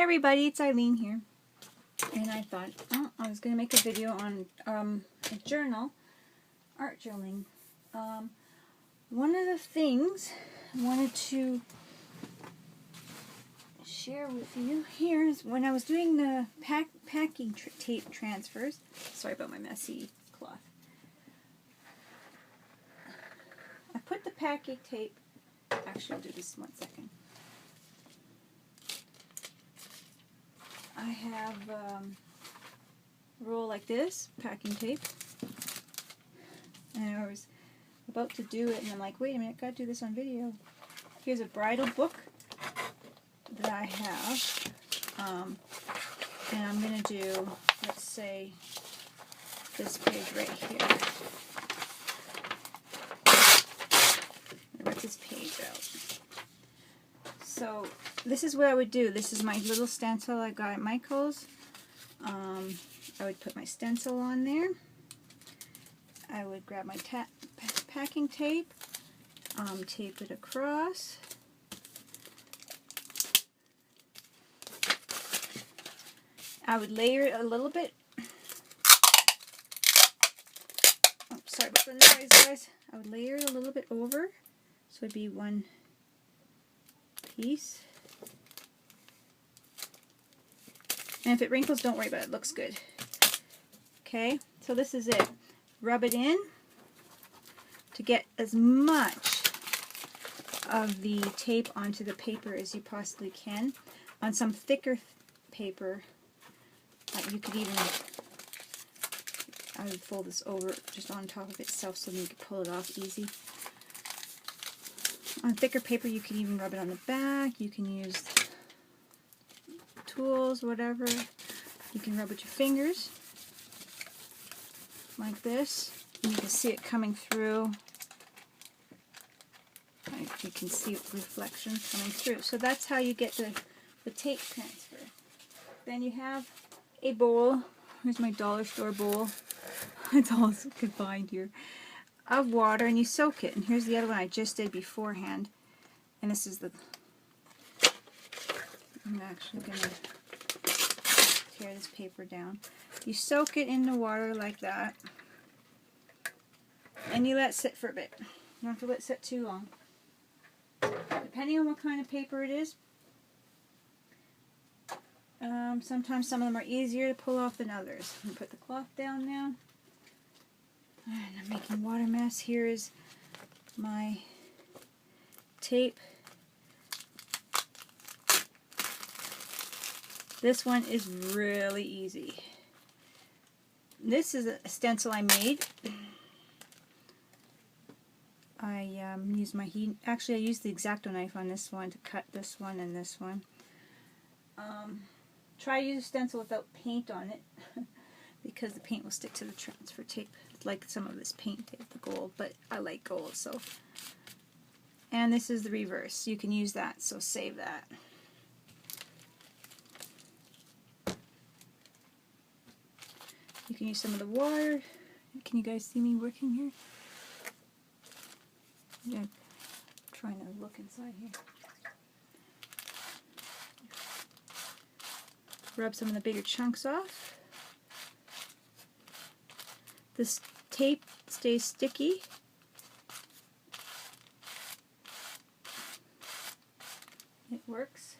everybody, it's Ilene here, and I thought, oh, I was going to make a video on a journal, art journaling. One of the things I wanted to share with you here is when I was doing the packing tape transfers. Sorry about my messy cloth. I put the packing tape, actually I'll do this 1 second. I have a roll like this, packing tape, and I was about to do it, and I'm like, wait a minute, gotta do this on video. Here's a bridal book that I have, and I'm gonna do, let's say, this page right here. Rip this page out. So this is what I would do. This is my little stencil I got at Michael's. I would put my stencil on there. I would grab my packing tape, tape it across. I would layer it a little bit. Oh, sorry about the noise, guys. I would layer it a little bit over, so it'd be one piece. And if it wrinkles, don't worry about it. It looks good. Okay, so this is it. Rub it in to get as much of the tape onto the paper as you possibly can. On some thicker paper, you could even, I would fold this over just on top of itself so that you could pull it off easy. On thicker paper, you can even rub it on the back. You can use tools, whatever. You can rub with your fingers like this, and you can see it coming through. You can see reflection coming through. So that's how you get the tape transfer. Then you have a bowl. Here's my dollar store bowl. It's all I could find here. Of water, and you soak it. And here's the other one I just did beforehand. And this is the, I'm actually going to tear this paper down. You soak it in the water like that. And you let it sit for a bit. You don't have to let it sit too long. Depending on what kind of paper it is. Sometimes some of them are easier to pull off than others. I'm going to put the cloth down now. And I'm making water mess. Here is my tape. This one is really easy. This is a stencil I made. I used my heat. Actually, I used the X-Acto knife on this one to cut this one and this one. Try to use a stencil without paint on it because the paint will stick to the transfer tape. Like some of this paint tape, the gold, but I like gold, so. And this is the reverse. You can use that, so save that. You can use some of the water. Can you guys see me working here? Yeah, I'm trying to look inside here. Rub some of the bigger chunks off. This tape stays sticky. It works.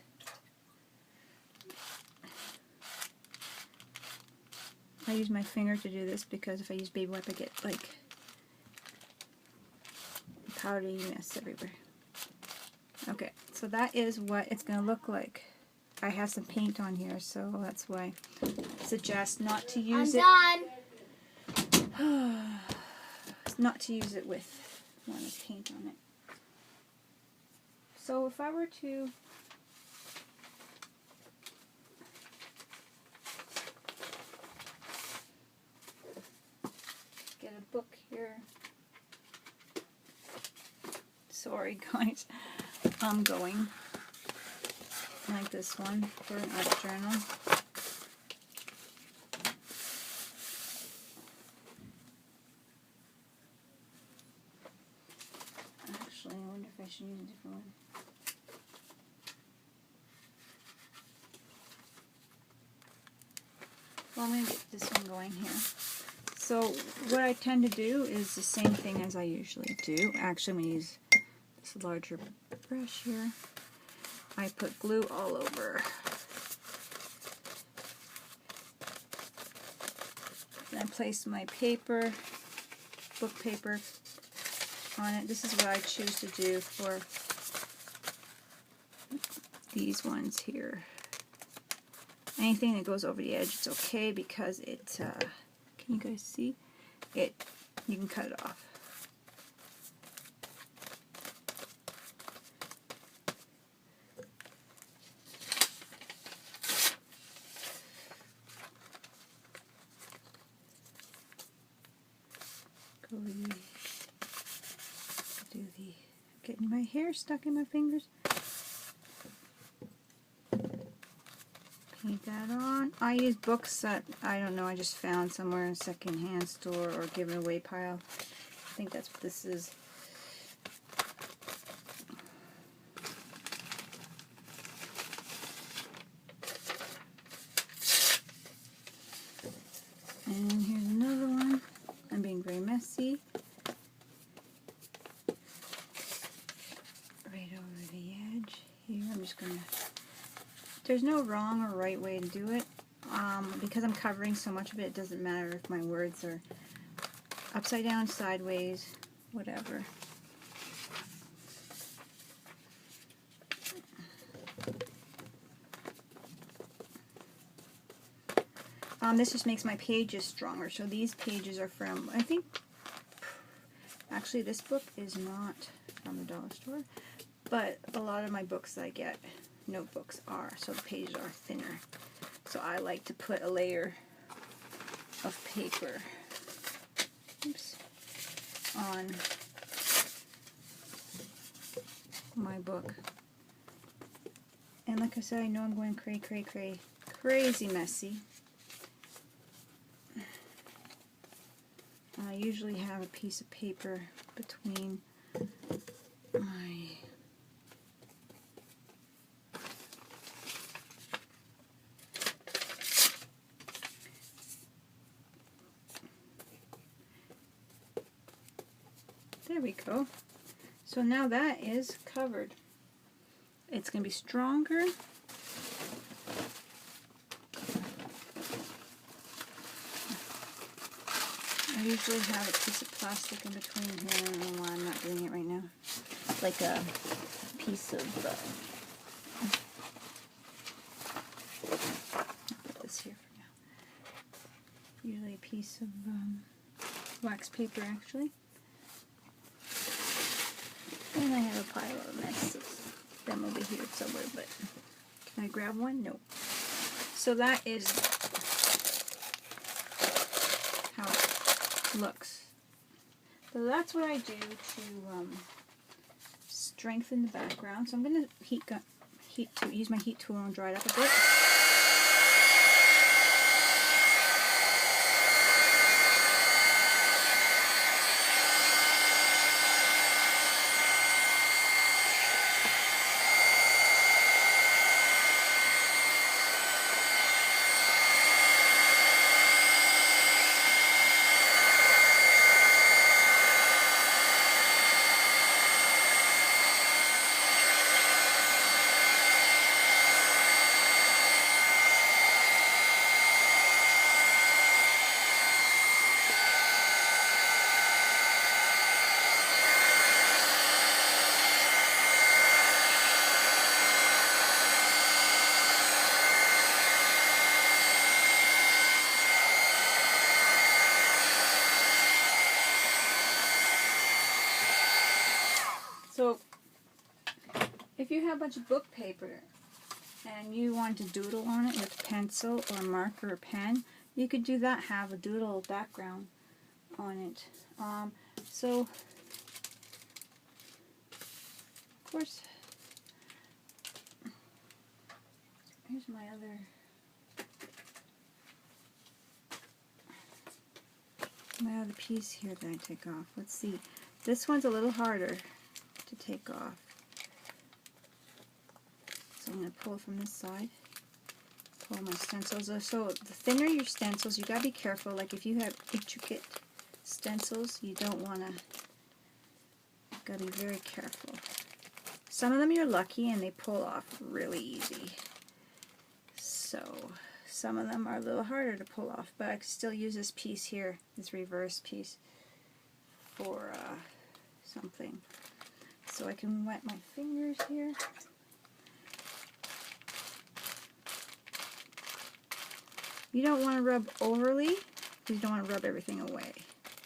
I use my finger to do this because if I use baby wipe I get like powderiness everywhere. Okay, so that is what it's going to look like. I have some paint on here, so that's why I suggest not to use it. Not to use it with one with paint on it. So if I were to get a book here. Sorry guys, I'm going like this one for an art journal. Actually, I wonder if I should use a different one. Well, I'm going to get this one going here. So what I tend to do is the same thing as I usually do. Actually, I'm going to use this larger brush here. I put glue all over. And I place my paper, book paper, on it. This is what I choose to do for these ones here. Anything that goes over the edge, it's okay because it, can you guys see? You can cut it off. Getting my hair stuck in my fingers. Paint that on. I use books that, I don't know, I just found somewhere in a second-hand store or given away pile. I think that's what this is. And here's another one. I'm being very messy. Right over the edge here. I'm just going to... There's no wrong or right way to do it. Because I'm covering so much of it, it doesn't matter if my words are upside down, sideways, whatever. This just makes my pages stronger. So these pages are from, I think, actually this book is not from the dollar store, but a lot of my books that I get, notebooks are, so the pages are thinner. So I like to put a layer of paper, oops, on my book. And like I said, I know I'm going crazy messy. I usually have a piece of paper between my there we go. So now that is covered. It's going to be stronger. I usually have a piece of plastic in between here. I don't know why I'm not doing it right now. Like a piece of, I'll put this here for now. Usually a piece of wax paper, actually. And I have a pile of messes. Them over here somewhere, but can I grab one? No. So that is how it looks. So that's what I do to strengthen the background. So I'm going to use my heat tool and dry it up a bit. So, if you have a bunch of book paper and you want to doodle on it with a pencil or marker or pen, you could do that, have a doodle background on it. So, of course, here's my other piece here that I take off. Let's see. This one's a little harder to take off. So I'm going to pull from this side. pull my stencils. So the thinner your stencils, you gotta be careful. Like if you have intricate stencils, you don't wanna, gotta be very careful. Some of them you're lucky and they pull off really easy. So some of them are a little harder to pull off, but I can still use this piece here, this reverse piece, for something. So I can wet my fingers here. You don't want to rub overly, because you don't want to rub everything away.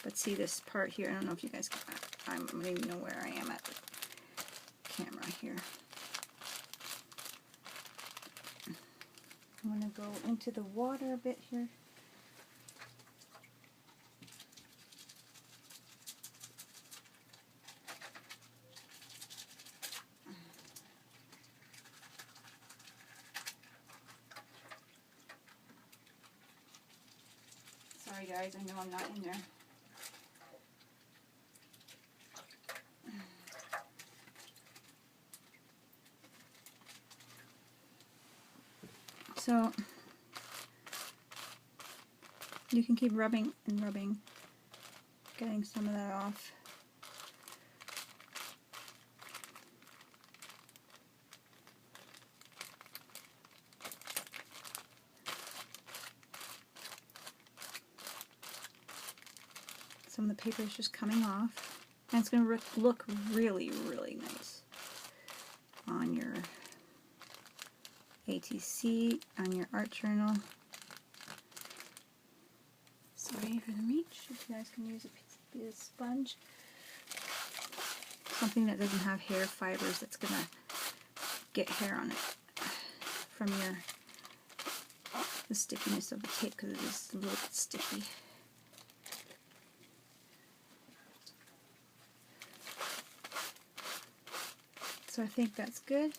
But see this part here, I don't know if you guys can, I don't even know where I am at the camera here. I'm going to go into the water a bit here. Sorry guys, I know I'm not in there. So you can keep rubbing and rubbing, getting some of that off. Some of the paper is just coming off, and it's going to look really, really nice on your ATC, on your art journal. Sorry for the reach. If you guys can use a piece of sponge, something that doesn't have hair fibers that's going to get hair on it from the stickiness of the tape, because it is a little bit sticky. So I think that's good.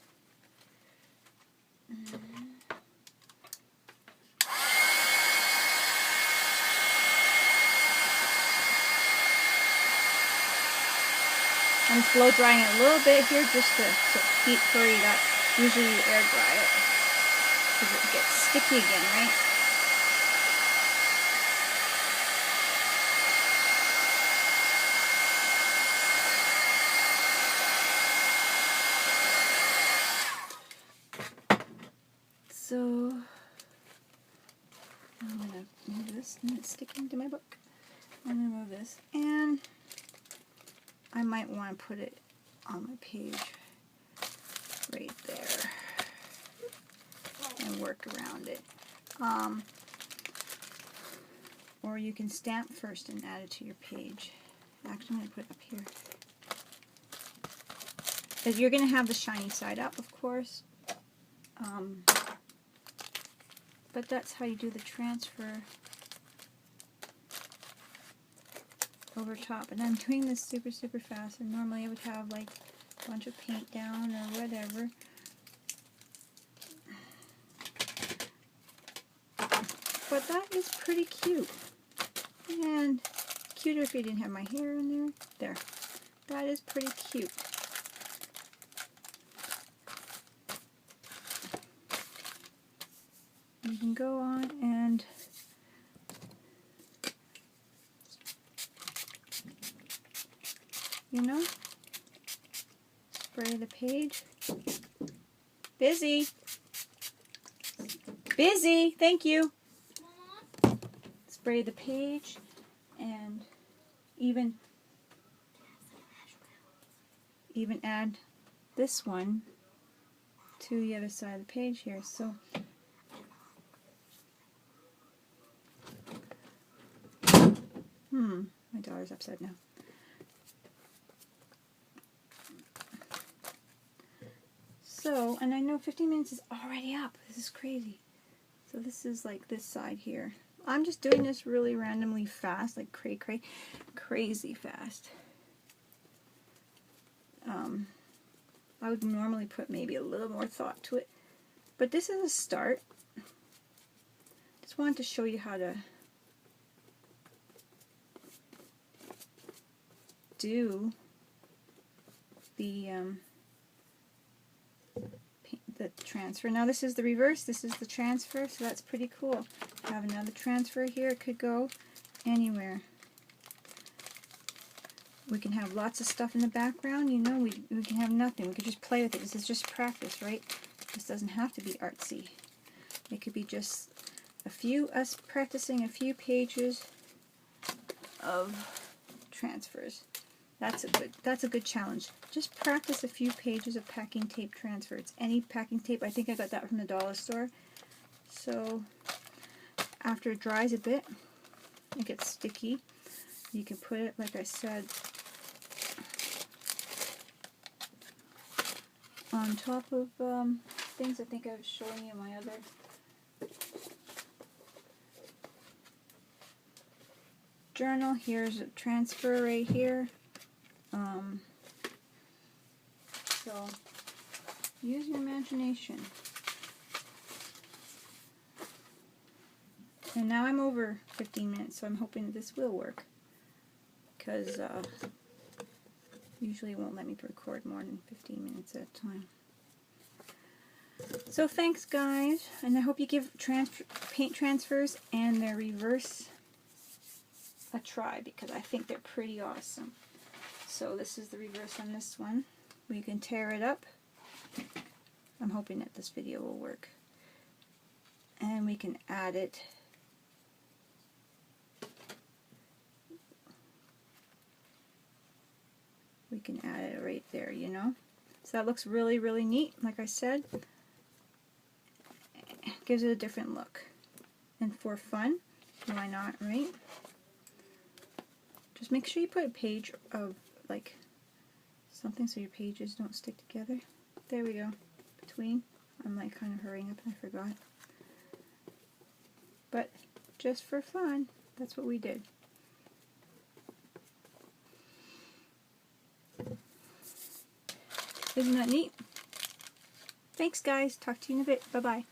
I'm just blow drying it a little bit here just to heat hurry it up. Usually you air dry it because it gets sticky again, right? So I'm going to move this, and it's sticking to my book. I'm going to move this, and I might want to put it on my page right there and work around it. Or you can stamp first and add it to your page. Actually, I'm going to put it up here. Because you're going to have the shiny side up, of course. But that's how you do the transfer over top. And I'm doing this super, super fast. And normally I would have like a bunch of paint down or whatever. But that is pretty cute. And cuter if you didn't have my hair in there. There. That is pretty cute. You can go on and spray the page. Busy. Busy. Thank you. Spray the page and even add this one to the other side of the page here. So my daughter's upset now. So, and I know 15 minutes is already up. This is crazy. So this is like this side here. I'm just doing this really randomly fast, like crazy fast. I would normally put maybe a little more thought to it, but this is a start. Just wanted to show you how to do the the transfer. Now this is the reverse, this is the transfer, so that's pretty cool. Have another transfer here, it could go anywhere. We can have lots of stuff in the background, you know, we can have nothing. We could just play with it. This is just practice, right? This doesn't have to be artsy. It could be just us practicing a few pages of transfers. That's a good challenge. Just practice a few pages of packing tape transfer. It's any packing tape. I think I got that from the dollar store. So after it dries a bit, it gets sticky. You can put it, like I said, on top of things. I think I was showing you my other journal. Here's a transfer right here. So use your imagination. And now I'm over 15 minutes, so I'm hoping that this will work, because usually it won't let me record more than 15 minutes at a time. So thanks guys, and I hope you give paint transfers and their reverse a try, because I think they're pretty awesome. So this is the reverse on this one. We can tear it up. I'm hoping that this video will work. And we can add it. We can add it right there, you know. So that looks really, really neat, like I said. It gives it a different look. And for fun, why not, right? Just make sure you put a page of, like, something so your pages don't stick together. There we go. Between. I'm like kind of hurrying up and I forgot. But just for fun, that's what we did. Isn't that neat? Thanks guys. Talk to you in a bit. Bye-bye.